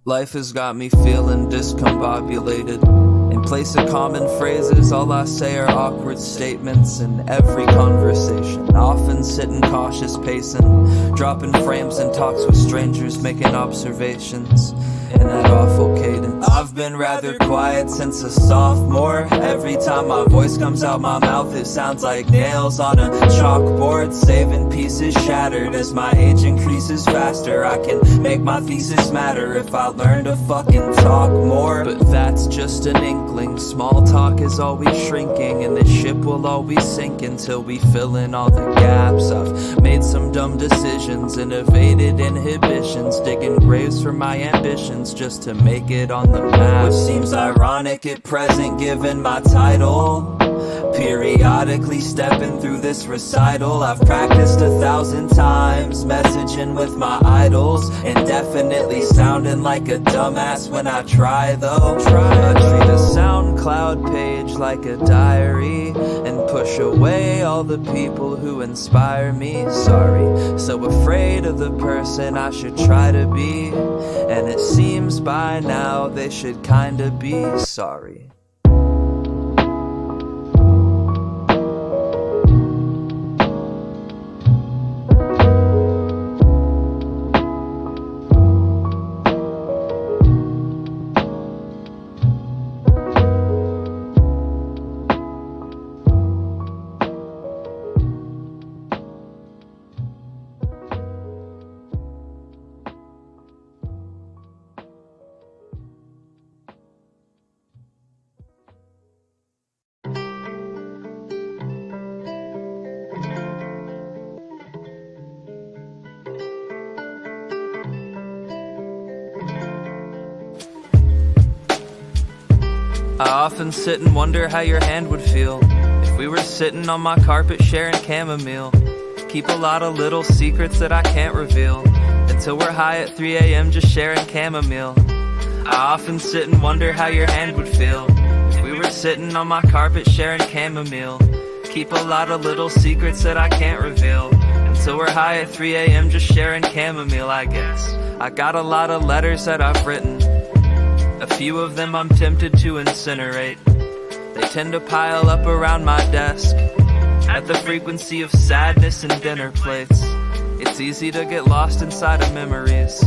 Life has got me feeling discombobulated. In place of common phrases, all I say are awkward statements in every conversation. Often sitting cautious pacing, dropping frames and talks with strangers, making observations in that awful cadence. I've been rather quiet since a sophomore. Every time my voice comes out my mouth, it sounds like nails on a chalkboard. Saving pieces shattered as my age increases faster. I can make my thesis matter if I learn to fucking talk more. But that's just an inkling. Small talk is always shrinking, and the ship will always sink until we fill in all the gaps. I've made some dumb decisions and evaded inhibitions, digging graves for my ambitions just to make it on the map. Which seems ironic at present given my title. Periodically stepping through this recital, I've practiced 1,000 times messaging with my idols, and definitely sounding like a dumbass when I try though. I treat a SoundCloud page like a diary and push away all the people who inspire me. Sorry, so afraid of the person I should try to be, and it seems by now they should kinda be sorry. I often sit and wonder how your hand would feel if we were sitting on my carpet sharing chamomile. Keep a lot of little secrets that I can't reveal until we're high at 3 a.m. just sharing chamomile. I often sit and wonder how your hand would feel if we were sitting on my carpet sharing chamomile. Keep a lot of little secrets that I can't reveal until we're high at 3 a.m. just sharing chamomile, I guess. I got a lot of letters that I've written. A few of them I'm tempted to incinerate. They tend to pile up around my desk at the frequency of sadness and dinner plates. It's easy to get lost inside of memories.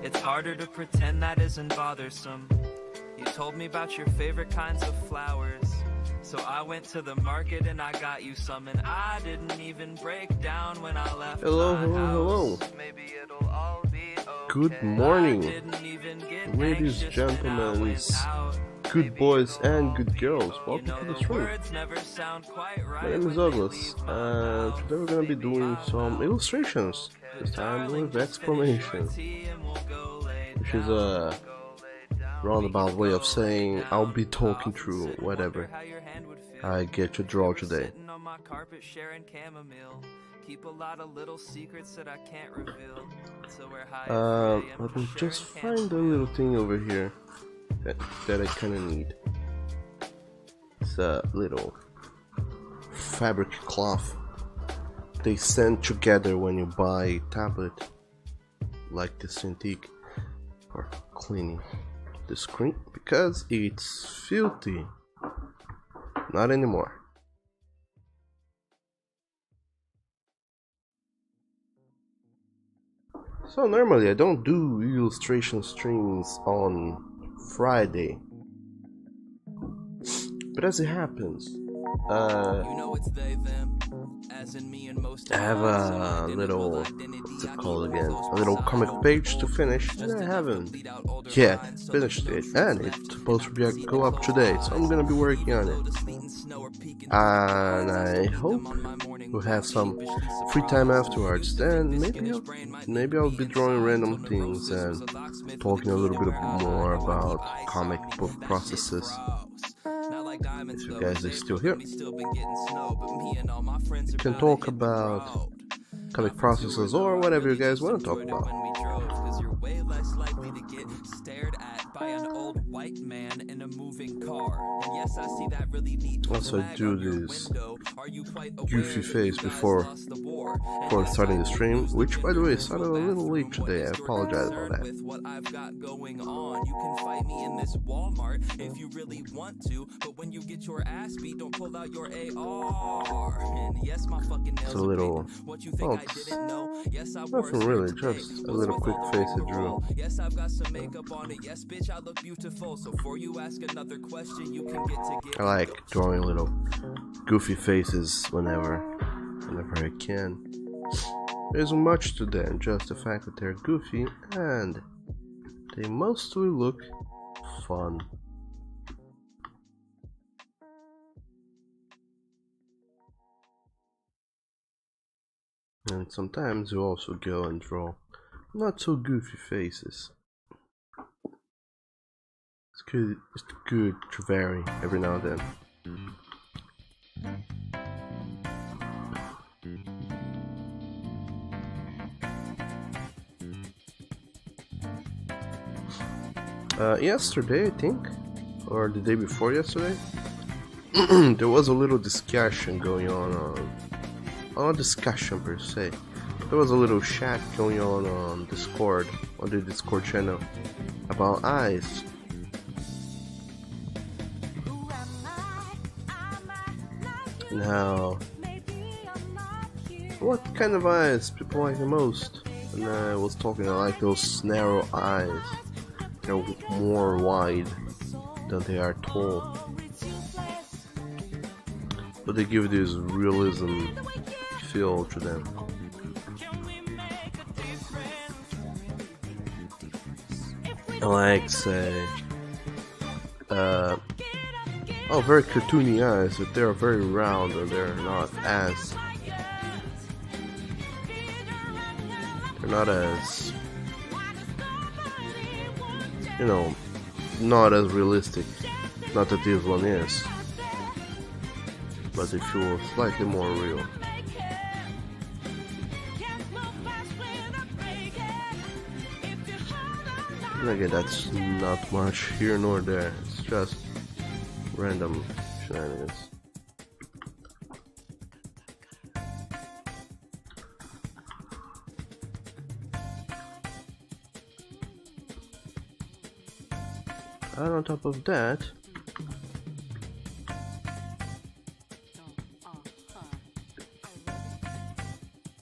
It's harder to pretend that isn't bothersome. You told me about your favorite kinds of flowers, so I went to the market and I got you some, and I didn't even break down when I left. Hello. Maybe it'll all be okay. Good morning, ladies, gentlemen, good boys and good girls. Welcome to the stream. My name is Douglas, and today we're gonna be doing some illustrations. This time with explanation, which is a roundabout way of saying I'll be talking through whatever I get to draw today. Let me just find a little thing over here that I kinda need. It's a little fabric cloth they send together when you buy a tablet like the Cintiq for cleaning the screen, because it's filthy. Not anymore. So normally I don't do illustration streams on Friday, but as it happens, I have a little, what's it called again, a little comic page to finish, and I haven't yet finished it, and it's supposed to go up today, so I'm gonna be working on it, and I hope we'll have some free time afterwards. Then maybe I'll be drawing random things and talking a little bit more about comic book processes. If you guys are still here, you can talk about comic processes or whatever you guys want to talk about. by an old white man in a moving car. And yes, I see that really neat also flag do on your this window. Are you quite aware goofy that face you guys before lost the war? starting the stream, which by the way started a little late today. I apologize about that. With what I've got going on, you can fight me in this Walmart if you really want to, but when you get your ass beat, don't pull out your AR. And yes, my fucking nails It's a little, what you think I didn't know? Yes, I nothing really, just a little quick face I drew. Yes, I've got some makeup on it. Yes, bitch, I look beautiful. So before you ask another question, you can get I like drawing little goofy faces whenever I can. There isn't much to them, just the fact that they're goofy and they mostly look fun. And sometimes you also go and draw not so goofy faces. It's good to vary every now and then. Yesterday, I think, or the day before yesterday, there was a little discussion going on, not discussion per se. There was a little chat going on Discord, on the Discord channel, about eyes. Now, what kind of eyes people like the most? And I was talking, I like those narrow eyes. They're more wide than they are tall, but they give this realism feel to them. I like, say, very cartoony eyes, that they're very round and they're not as you know, not as realistic. Not that this one is, but they feel slightly more real. And again, that's not much here nor there. It's just random shenanigans. And on top of that,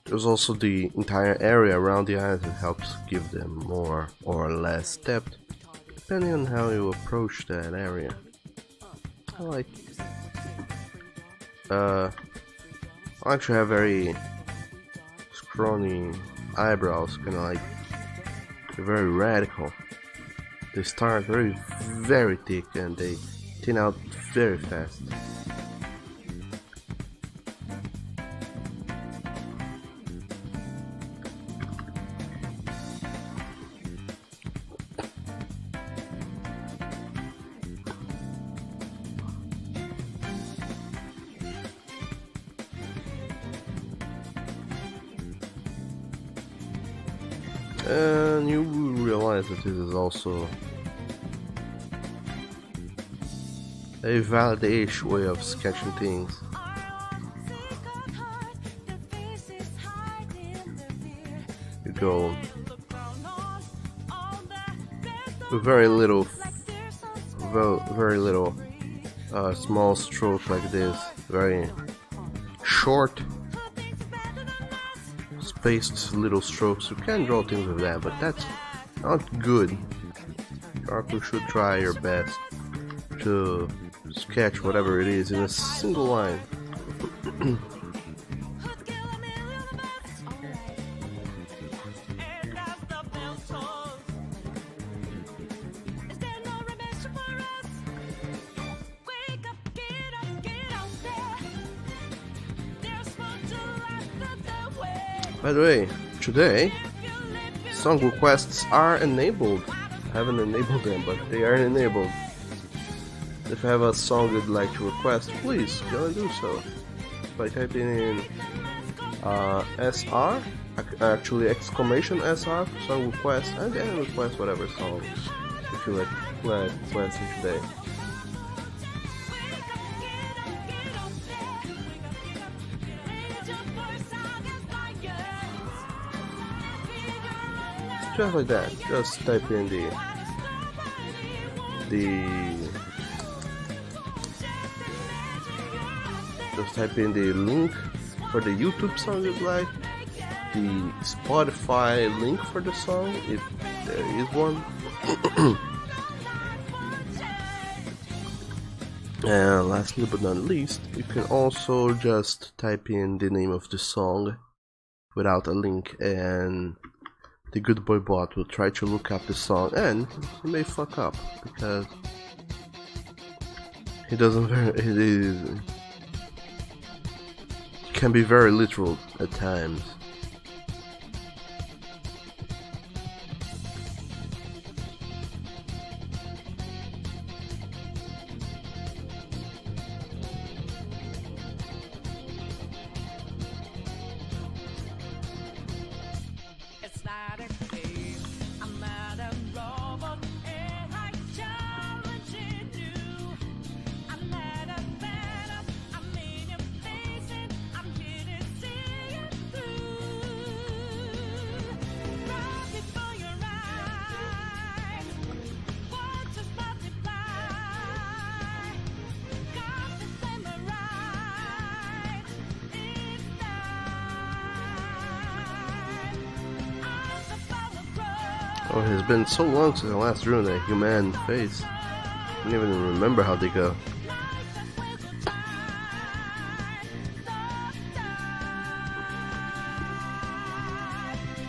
there's also the entire area around the eyes that helps give them more or less depth, depending on how you approach that area. I like. I actually have very scrawny eyebrows, kind of like very radical. They start very thick and they thin out very fast. And you will realize that this is also a valid-ish way of sketching things. You go with very little small stroke like this, very short spaced little strokes. You can draw things with that, but that's not good. You should try your best to sketch whatever it is in a single line. By the way, today song requests are enabled. I haven't enabled them, but they are enabled. If you have a song you'd like to request, please go and do so by typing in SR, actually exclamation SR, song request, and then request whatever song I feel like blasting today. Just like that, just type in the link for the YouTube song you'd like, the Spotify link for the song if there is one, and lastly but not least, you can also just type in the name of the song without a link, and the good boy bot will try to look up the song, and he may fuck up because he can be very literal at times. Oh, it's been so long since I last drew a human face. I don't even remember how they go.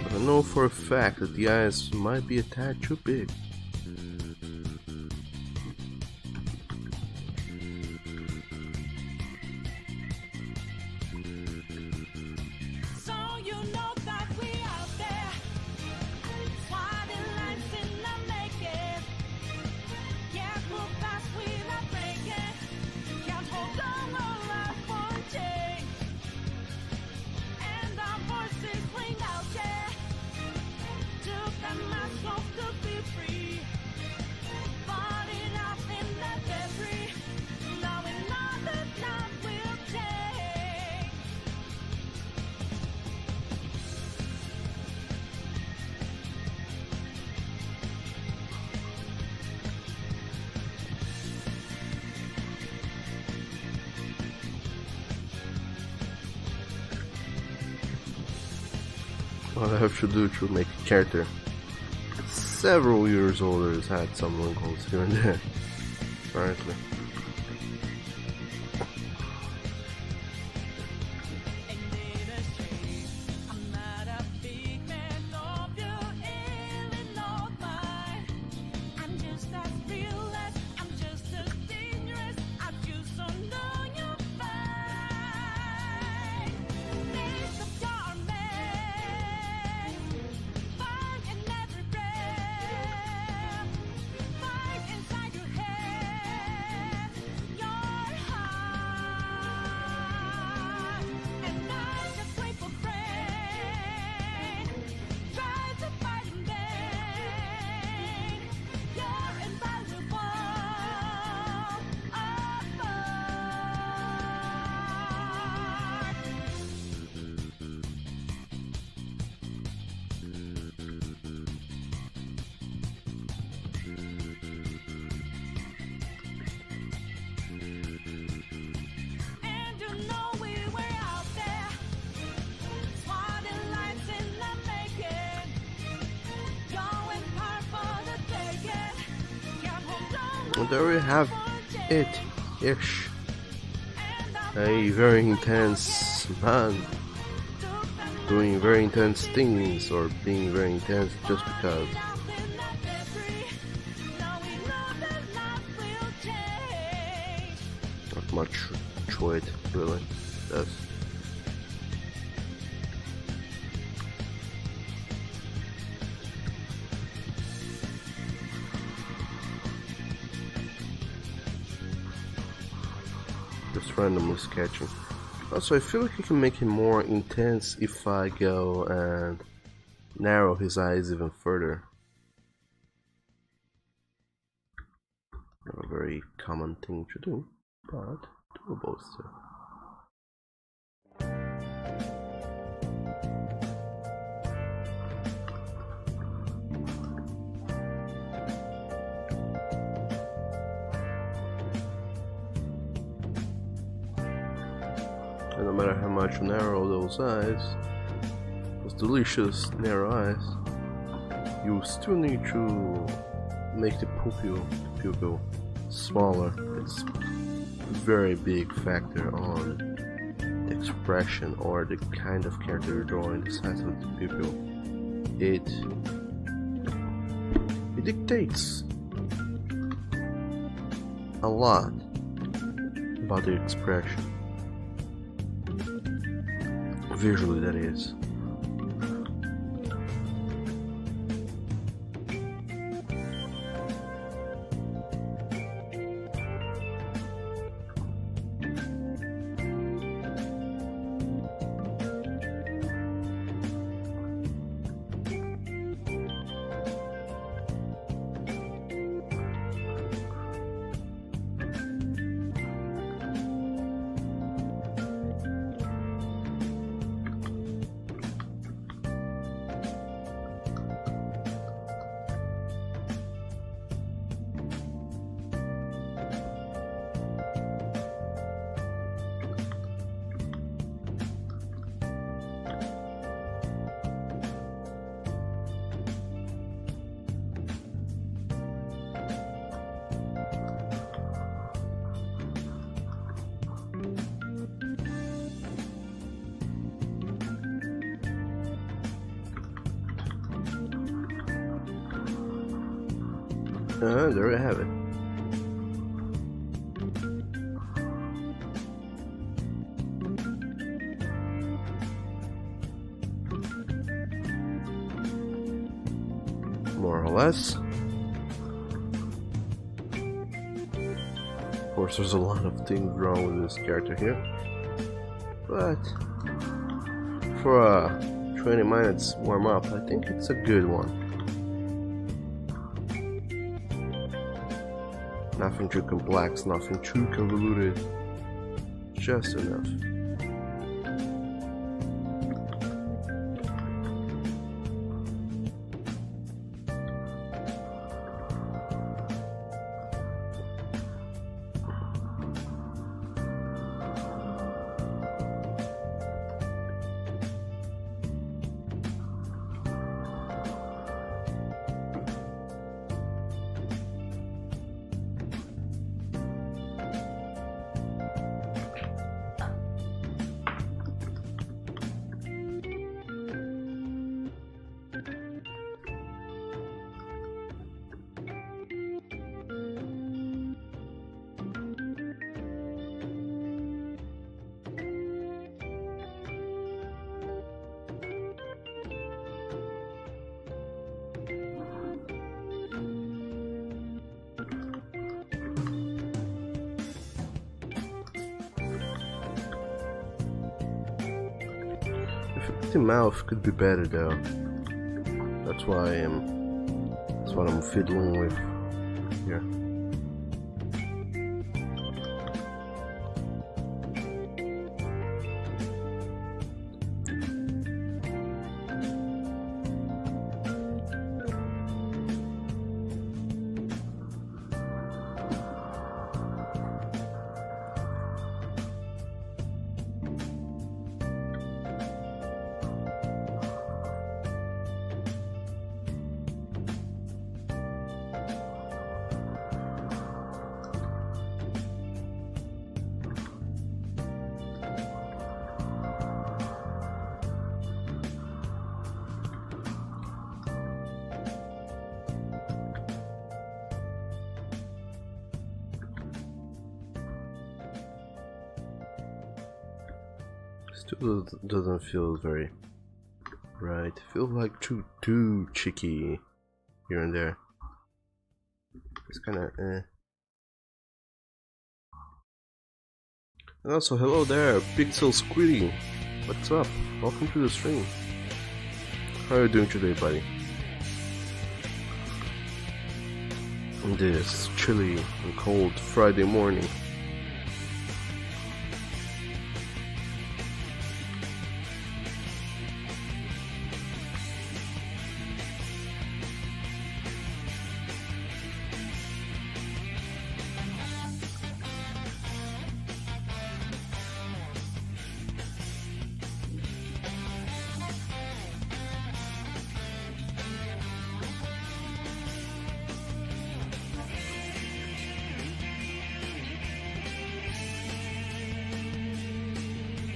But I know for a fact that the eyes might be a tad too big. What I have to do to make a character several years older has had some wrinkles here and there, apparently. And there we have it-ish. A very intense man doing very intense things, or being very intense just because. Not much to it, really. Does. Just randomly sketching. Also, I feel like I can make him more intense if I go and narrow his eyes even further. very common thing to do, but doable still. And no matter how much you narrow those eyes, those delicious narrow eyes, you still need to make the pupil smaller. It's a very big factor on the expression or the kind of character you're drawing, the size of the pupil. It dictates a lot about the expression. Visually, that is. There we have it. More or less. Of course, there's a lot of things wrong with this character here, but for a 20 minutes warm up, I think it's a good one. Nothing too complex, nothing too convoluted, just enough. The mouth could be better though. That's what I'm fiddling with here. Still doesn't feel very right. Feels like too cheeky here and there. It's kind of And also, hello there, Pixel Squiddy. What's up? Welcome to the stream. How are you doing today, buddy? this chilly and cold Friday morning.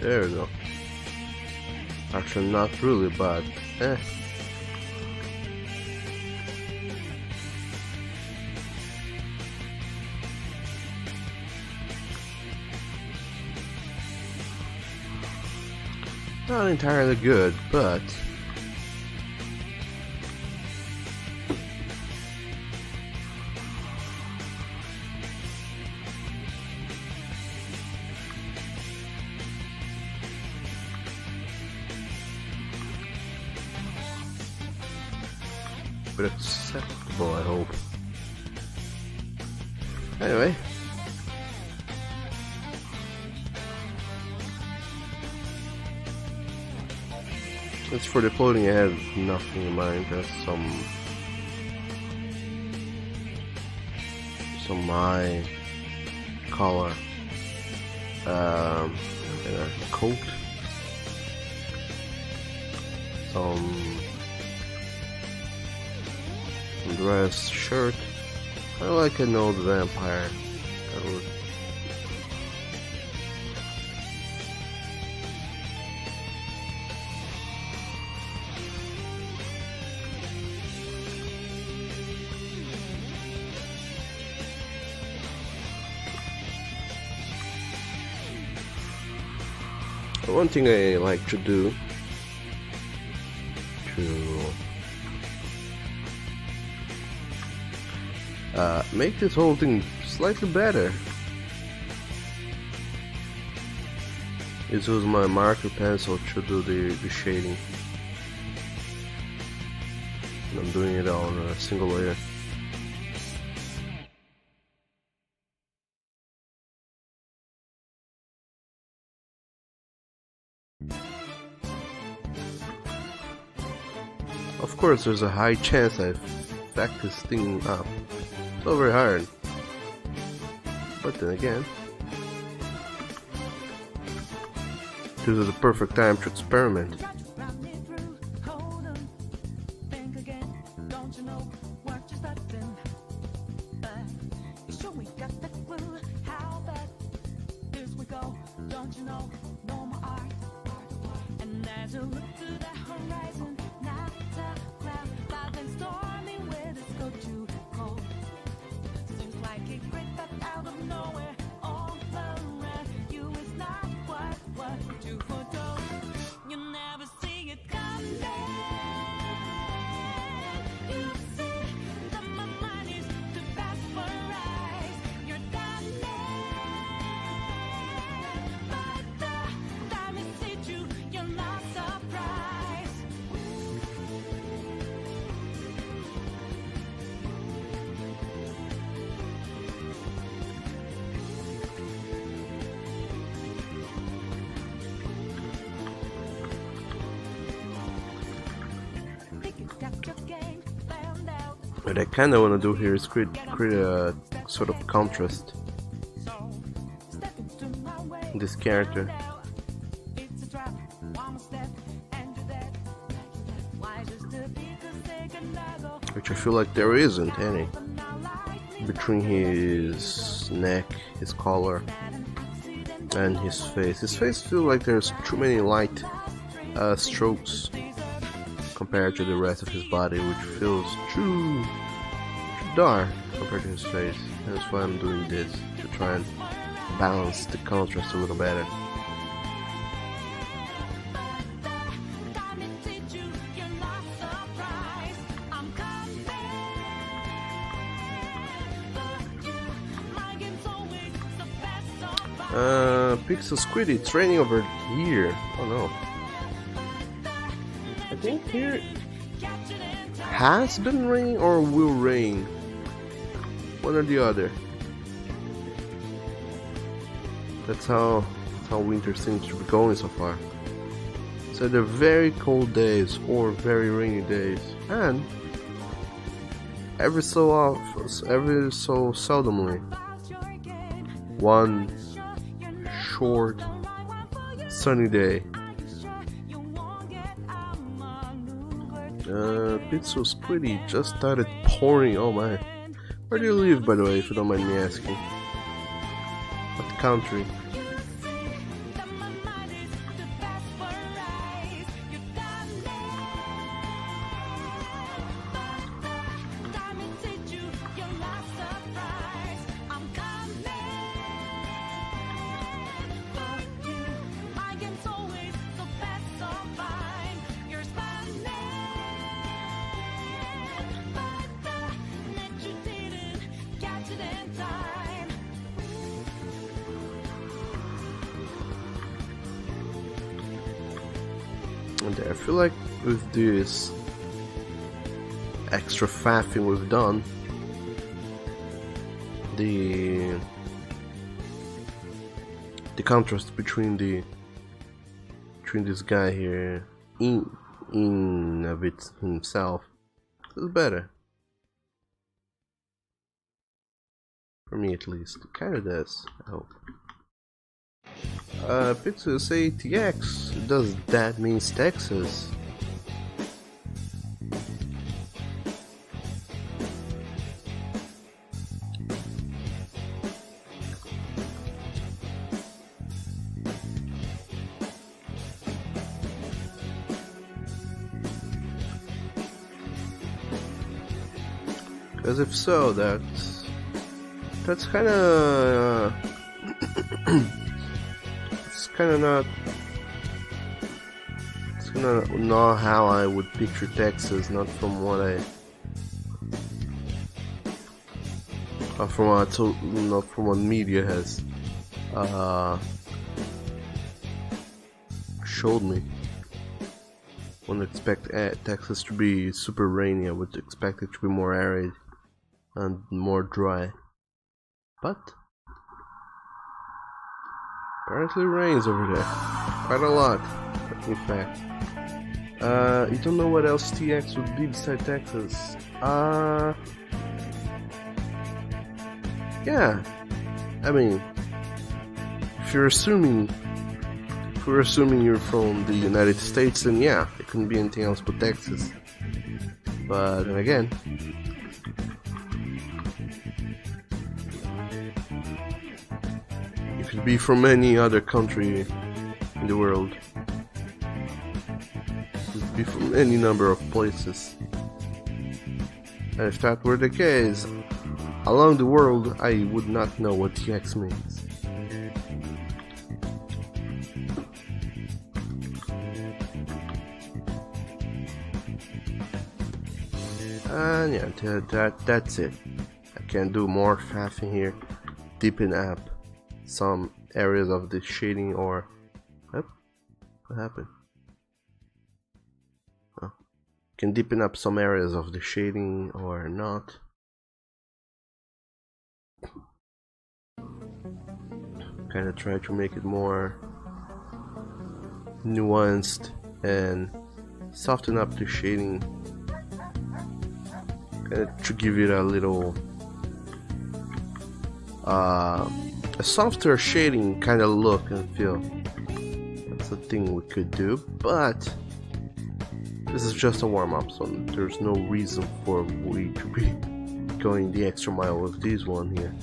There we go. Actually, not really, but not entirely good, but acceptable, I hope. Anyway, as for the clothing, I have nothing in mind. Just some eye color, and a coat, some dress shirt. I like an old vampire. One thing I like to do make this whole thing slightly better is use my marker pencil to do the shading. And I'm doing it on a single layer. Of course, there's a high chance I back this thing up. It's not very hard, but then again, this is the perfect time to experiment. What I kinda wanna do here is create a sort of contrast in this character, which I feel like there isn't any, between his neck, his collar, and his face. His face feels like there's too many light strokes compared to the rest of his body, which feels too dark compared to his face. That's why I'm doing this, to try and balance the contrast a little better. Pixel Squiddy training over here. Oh no. I think here has been raining or will rain. one or the other. That's how winter seems to be going so far. So they're very cold days or very rainy days, and every so seldomly, one short sunny day. Pizza's pretty. Just started pouring. Oh my! Where do you live, by the way, if you don't mind me asking? What country? And I feel like with this extra faffing we've done, the contrast between this guy here in of it himself is better. For me at least. It kinda does, I hope. Pixel say TX, does that mean Texas? Because if so, that's kinda it's kinda not how I would picture Texas, not from what not from what media has showed me. I wouldn't expect Texas to be super rainy. I would expect it to be more arid and more dry, but apparently rains over there quite a lot, in fact. You don't know what else TX would be beside Texas? Yeah, I mean, if we're assuming you're from the United States, then yeah, it couldn't be anything else but Texas. But then again, it could be from any other country in the world. It could be from any number of places. And if that were the case, along the world, I would not know what TX means. And yeah, that's it. I can do more faffing here. Deepen up some areas of the shading, or what happened? Oh. Can deepen up some areas of the shading or not. Kind of try to make it more nuanced and soften up the shading, to give it a little a softer shading kind of look and feel. That's a thing we could do, but this is just a warm-up, so there's no reason for we to be going the extra mile with this one here.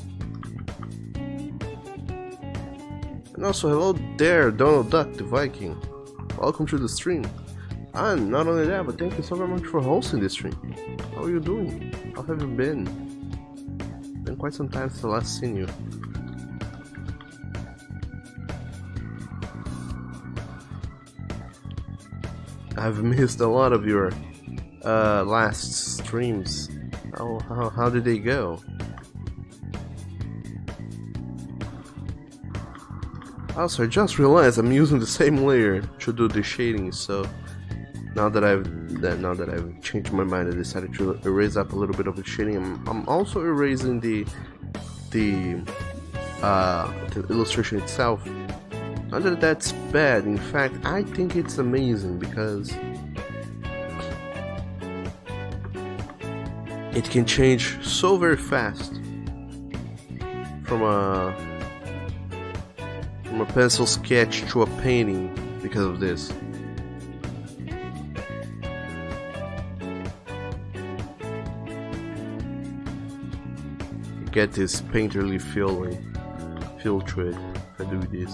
And also, hello there, Donald Duck the Viking. Welcome to the stream. And not only that, but thank you so very much for hosting this stream. How are you doing? How have you been? Been quite some time since I last seen you. I've missed a lot of your last streams. How did they go? Also, I just realized I'm using the same layer to do the shading, so now that I've that now that I've changed my mind, I decided to erase up a little bit of the shading. I'm also erasing the illustration itself. Not that that's bad, in fact, I think it's amazing because it can change so very fast from a pencil sketch to a painting because of this. You get this painterly feeling to it if I do this.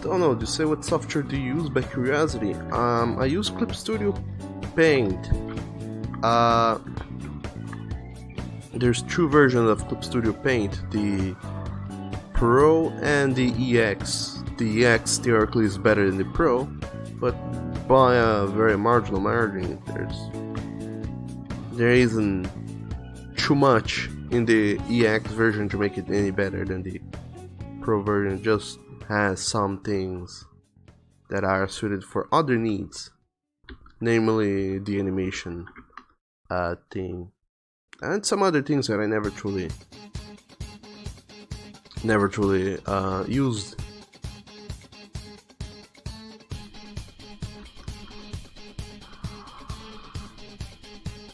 Don't know, to say what software do you use by curiosity. I use Clip Studio Paint. There's two versions of Clip Studio Paint, the Pro and the EX. The EX theoretically is better than the Pro, but by a very marginal margin. There isn't too much in the EX version to make it any better than the Pro version. It just has some things that are suited for other needs, namely the animation thing, and some other things that I never truly used.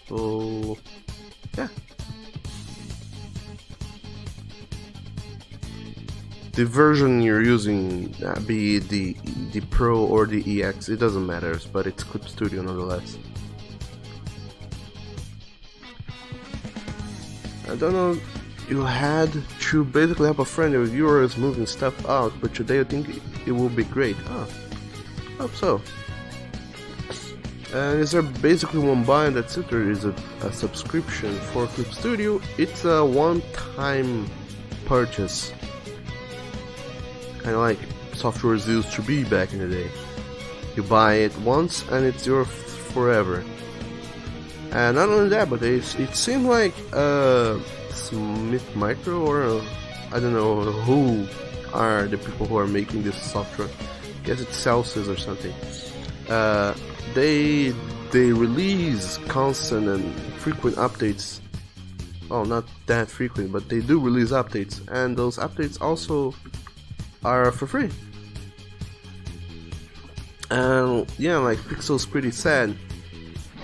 So yeah, the version you're using, be it the Pro or the EX, it doesn't matter, but it's Clip Studio nonetheless. I don't know, you had to basically have a friend of yours moving stuff out, but today I think it will be great. Hope so. And is there basically one buy and that's it, or is it a subscription for Clip Studio? It's a one-time purchase, kind of like softwares used to be back in the day. You buy it once and it's yours forever. And not only that, but it seemed like Smith Micro, or I don't know who are the people who are making this software. I guess it's Celsius or something. They release constant and frequent updates. Well, not that frequent, but they do release updates, and those updates also are for free. And yeah, like Pixel's pretty sad.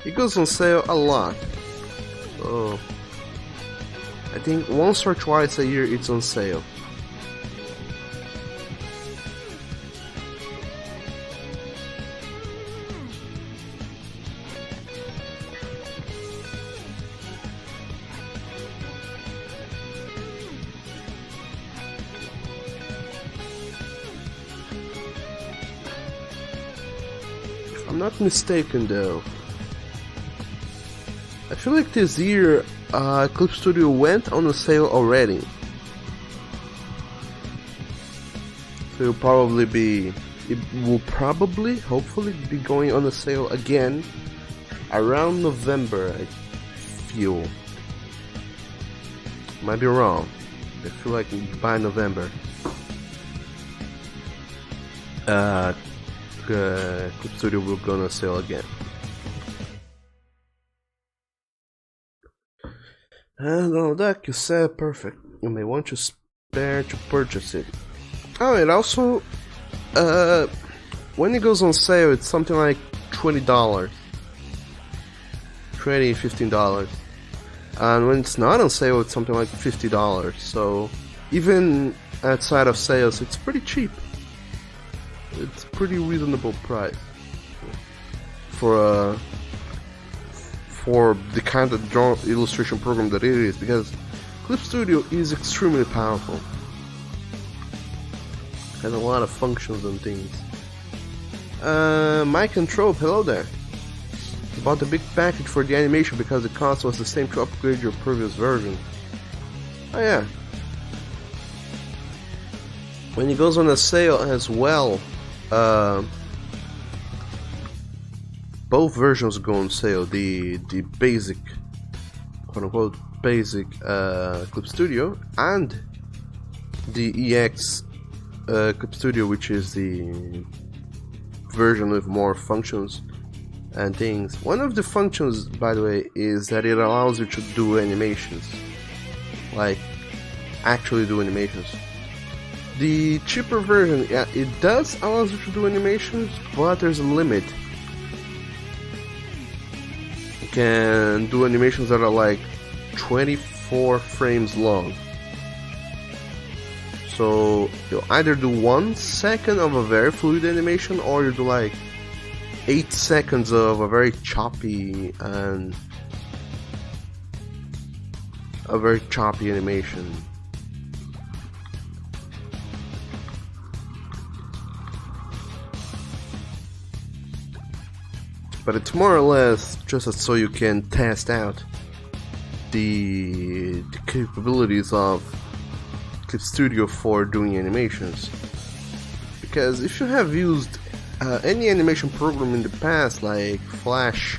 It goes on sale a lot. So I think once or twice a year it's on sale. If I'm not mistaken though, I feel like this year Clip Studio went on a sale already. So it will probably, hopefully be going on a sale again around November, I feel. Might be wrong. I feel like by November. Clip Studio will go on a sale again. And all that you said, perfect. You may want to spare to purchase it. Oh, it also, when it goes on sale, it's something like $20, $15. And when it's not on sale, it's something like $50. So even outside of sales, it's pretty cheap. It's a pretty reasonable price for the kind of draw illustration program that it is, because Clip Studio is extremely powerful. Has a lot of functions and things. Mike and Trope, hello there. Bought the big package for the animation because the cost was the same to upgrade your previous version. Oh yeah. When it goes on a sale as well, both versions go on sale. The basic, quote unquote, basic Clip Studio and the EX Clip Studio, which is the version with more functions and things. One of the functions, by the way, is that it allows you to do animations, like actually do animations. The cheaper version, yeah, it does allow you to do animations, but there's a limit. You can do animations that are like 24 frames long. So you either do 1 second of a very fluid animation, or you do like 8 seconds of a very choppy animation. But it's more or less just so you can test out the capabilities of Clip Studio for doing animations. Because if you have used any animation program in the past, like Flash,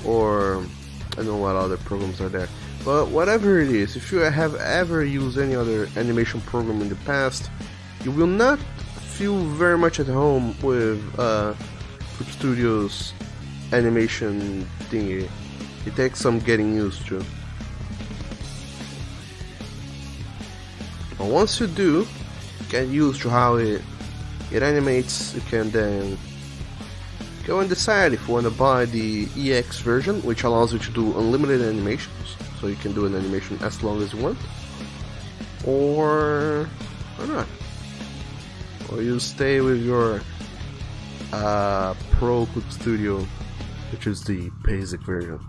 or I don't know what other programs are there, but whatever it is, if you have ever used any other animation program in the past, you will not feel very much at home with Clip Studio's animation thingy. It takes some getting used to. But once you do get used to how it animates, you can then go and decide if you want to buy the EX version, which allows you to do unlimited animations, so you can do an animation as long as you want, or not, or you stay with your Pro Clip Studio, which is the basic version.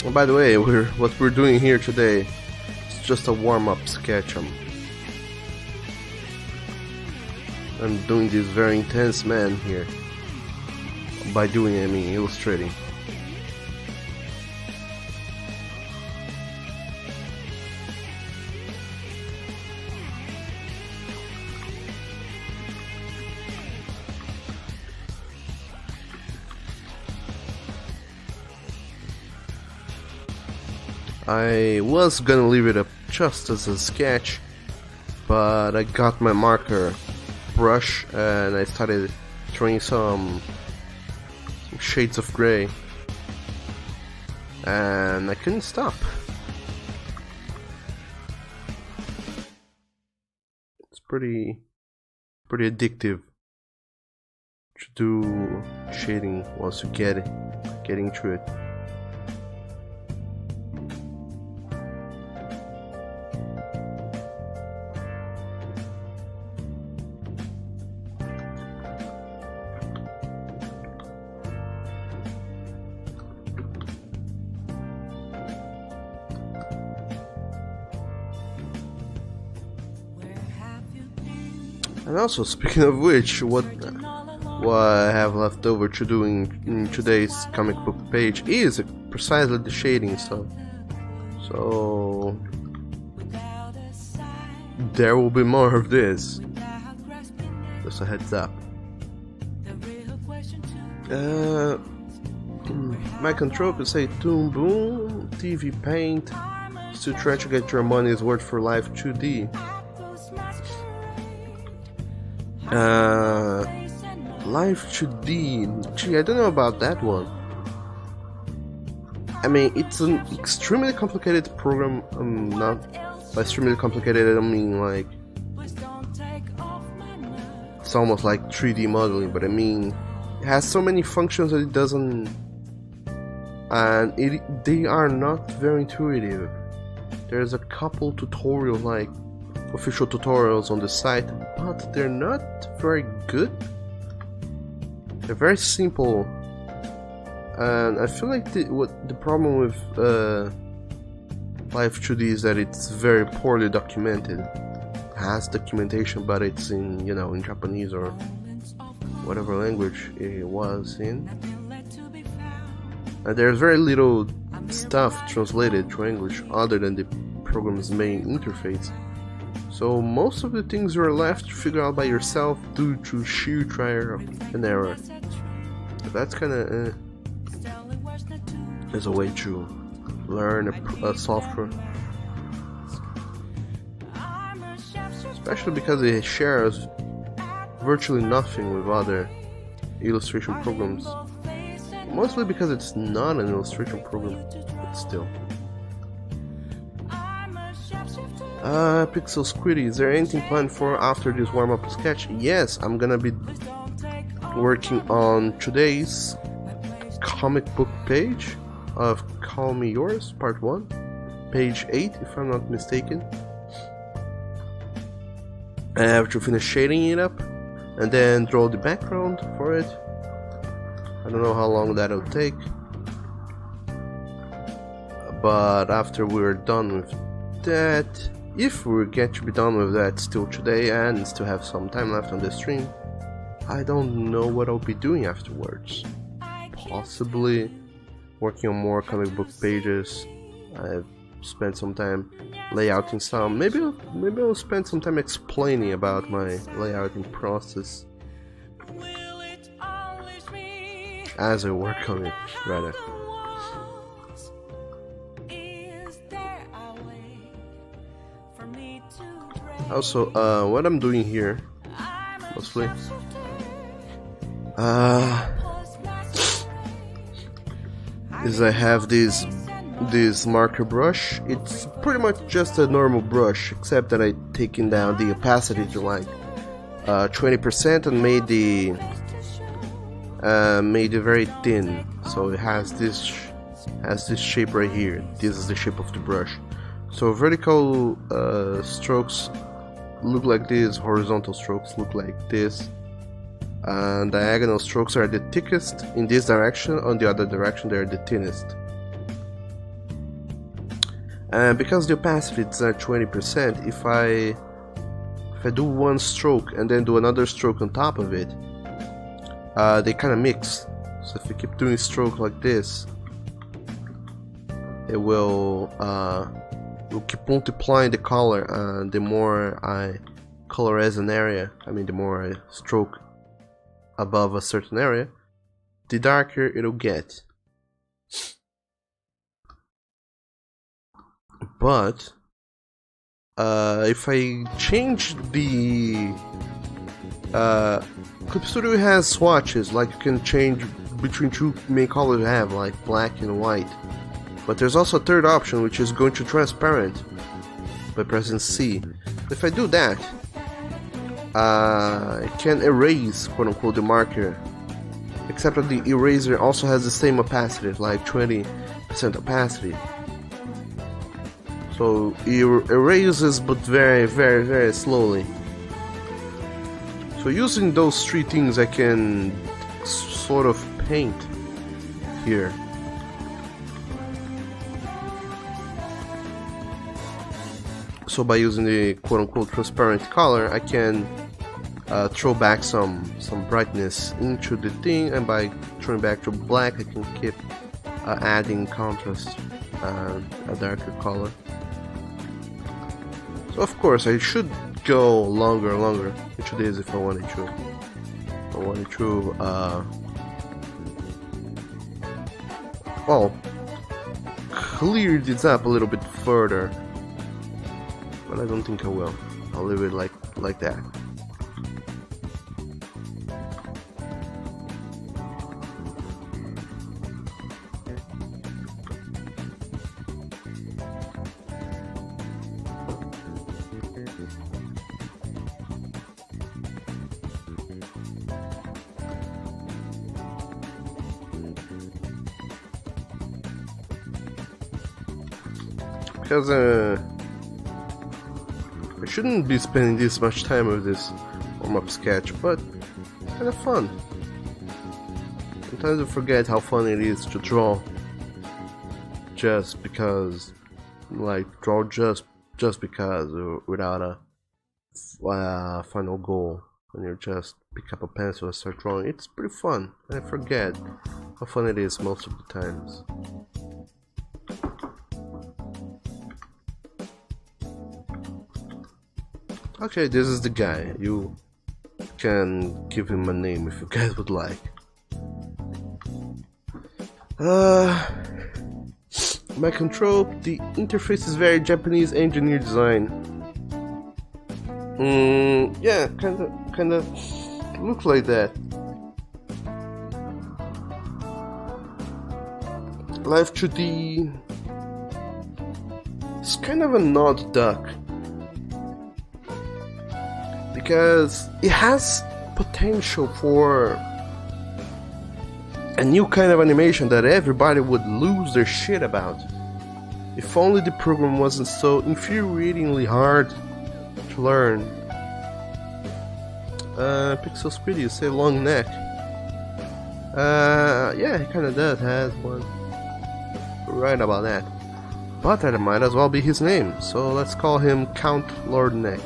And by the way, what we're doing here today is just a warm-up sketch. I'm doing this very intense man here. By doing, I mean illustrating. I was gonna leave it up just as a sketch, but I got my marker brush and I started throwing some shades of gray, and I couldn't stop. It's pretty addictive to do shading once you getting through it. And also, speaking of which, what I have left over to do in today's comic book page is precisely the shading stuff. So there will be more of this. Just a heads up. My control could say Toon Boom, TV Paint, still try to get your money's worth for Live 2D. Live 2D, gee, I don't know about that one. I mean, it's an extremely complicated program. Not by extremely complicated, I mean like it's almost like 3D modeling, but I mean it has so many functions that it doesn't, and they are not very intuitive. There's a couple tutorials, like official tutorials on the site, but they're not very good. They're very simple, and I feel like the problem with Live 2D is that it's very poorly documented. It has documentation, but it's in, you know, in Japanese or whatever language it was in, and there's very little stuff translated to English other than the program's main interface. So So most of the things you're left to figure out by yourself due to sheer trial and error. That's kinda as a way to learn a software. Especially because it shares virtually nothing with other illustration programs. Mostly because it's not an illustration program, but still. Pixel Squiddy, is there anything planned for after this warm-up sketch? Yes, I'm gonna be working on today's comic book page of Call Me Yours, part 1, page 8 if I'm not mistaken. I have to finish shading it up and then draw the background for it. I don't know how long that'll take, but after we're done with that, if we get to be done with that still today and still have some time left on the stream, I don't know what I'll be doing afterwards. Possibly working on more comic book pages. I've spent some time layouting some. Maybe I'll spend some time explaining about my layouting process as I work on it, rather. Also, what I'm doing here, mostly, is I have this marker brush. It's pretty much just a normal brush, except that I taken down the opacity to like 20% and made it very thin, so it has this shape right here. This is the shape of the brush. So vertical strokes look like this, horizontal strokes look like this, and diagonal strokes are the thickest in this direction, on the other direction they are the thinnest. And because the opacity is at 20%, if I do one stroke and then do another stroke on top of it, they kind of mix. So if I keep doing stroke like this, it will keep multiplying the color, and the more I colorize an area, I mean the more I stroke above a certain area, the darker it'll get. But if I change the Clip Studio has swatches, like you can change between two main colors you have, like black and white. But there's also a third option, which is going to transparent by pressing C. If I do that, I can erase, quote unquote, the marker, except that the eraser also has the same opacity, like 20% opacity. So it erases, but very, very, very slowly. So using those three things, I can sort of paint here. So by using the quote-unquote transparent color, I can throw back some brightness into the thing, and by throwing back to black, I can keep adding contrast and a darker color. So of course, I should go longer and longer into this if I wanted to. Well, clear this up a little bit further. But I don't think I will. I'll leave it like that. Because I shouldn't be spending this much time with this warm-up sketch, but it's kind of fun. Sometimes I forget how fun it is to draw just because, like, draw just because, without a final goal. When you just pick up a pencil and start drawing, it's pretty fun, and I forget how fun it is most of the times. Okay, this is the guy. You can give him a name if you guys would like. My control, the interface is very Japanese engineer design. Yeah, kinda looks like that. Live 2D. It's kind of an odd duck because it has potential for a new kind of animation that everybody would lose their shit about. If only the program wasn't so infuriatingly hard to learn. Pixel's pretty, you say long neck. Yeah, he kinda does has one. Right about that. But that might as well be his name, so let's call him Count Longneck.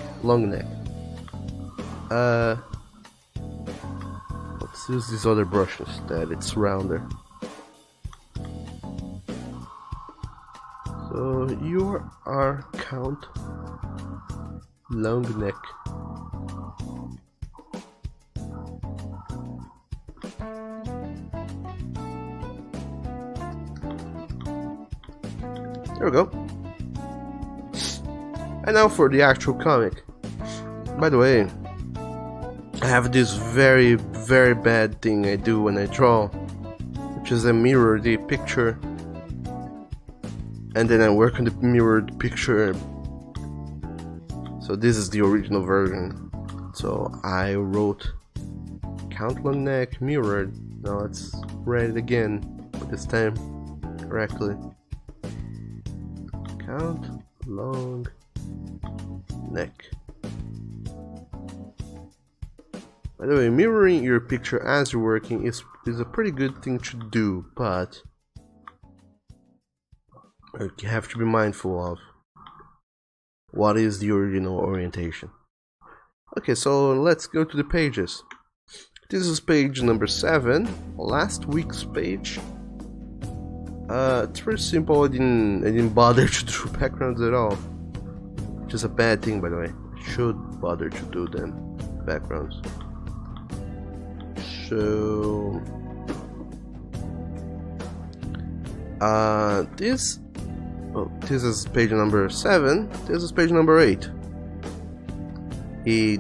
Let's use these other brushes that it's rounder. So you are Count Longneck. There we go. And now for the actual comic. By the way, I have this very bad thing I do when I draw, which is I mirror the picture and then I work on the mirrored picture. So this is the original version. So I wrote Count Longneck mirrored. Now let's write it again, but this time correctly. Count Longneck. By the way, mirroring your picture as you're working is a pretty good thing to do, but you have to be mindful of what is the original orientation. Okay, so let's go to the pages. This is page number 7, last week's page. It's pretty simple. I didn't bother to do backgrounds at all, which is a bad thing, by the way. I should bother to do them backgrounds. So this is page number 7. This is page number 8. It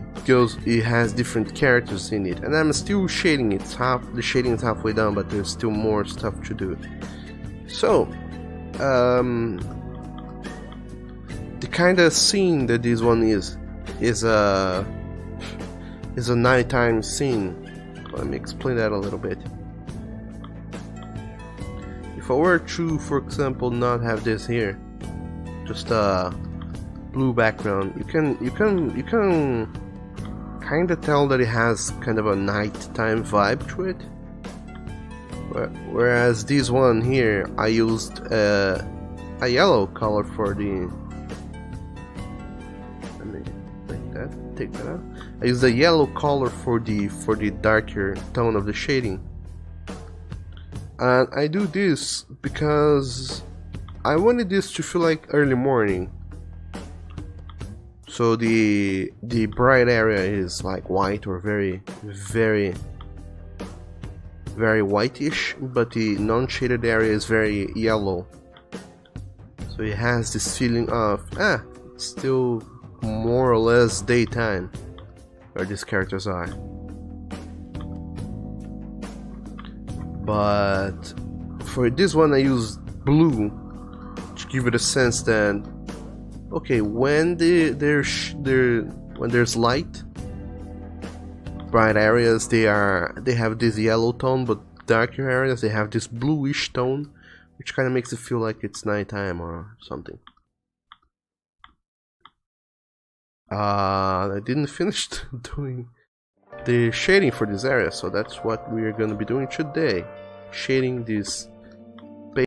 has different characters in it, and I'm still shading it. The shading is halfway done, but there's still more stuff to do. So, the kind of scene that this one is a nighttime scene. Let me explain that a little bit. If I were to, for example, not have this here, just a blue background, you can kind of tell that it has kind of a nighttime vibe to it. Whereas this one here, I used a yellow color for the. Let me make that. Take that out. I used a yellow color for the darker tone of the shading, and I do this because I wanted this to feel like early morning. So the bright area is like white or very whitish, but the non-shaded area is very yellow. So it has this feeling of it's still more or less daytime where these characters are. But for this one I used blue to give it a sense that okay, when there's light, bright areas they have this yellow tone, but darker areas they have this bluish tone, which kind of makes it feel like it's nighttime or something. I didn't finish doing the shading for this area, so that's what we are going to be doing today, shading this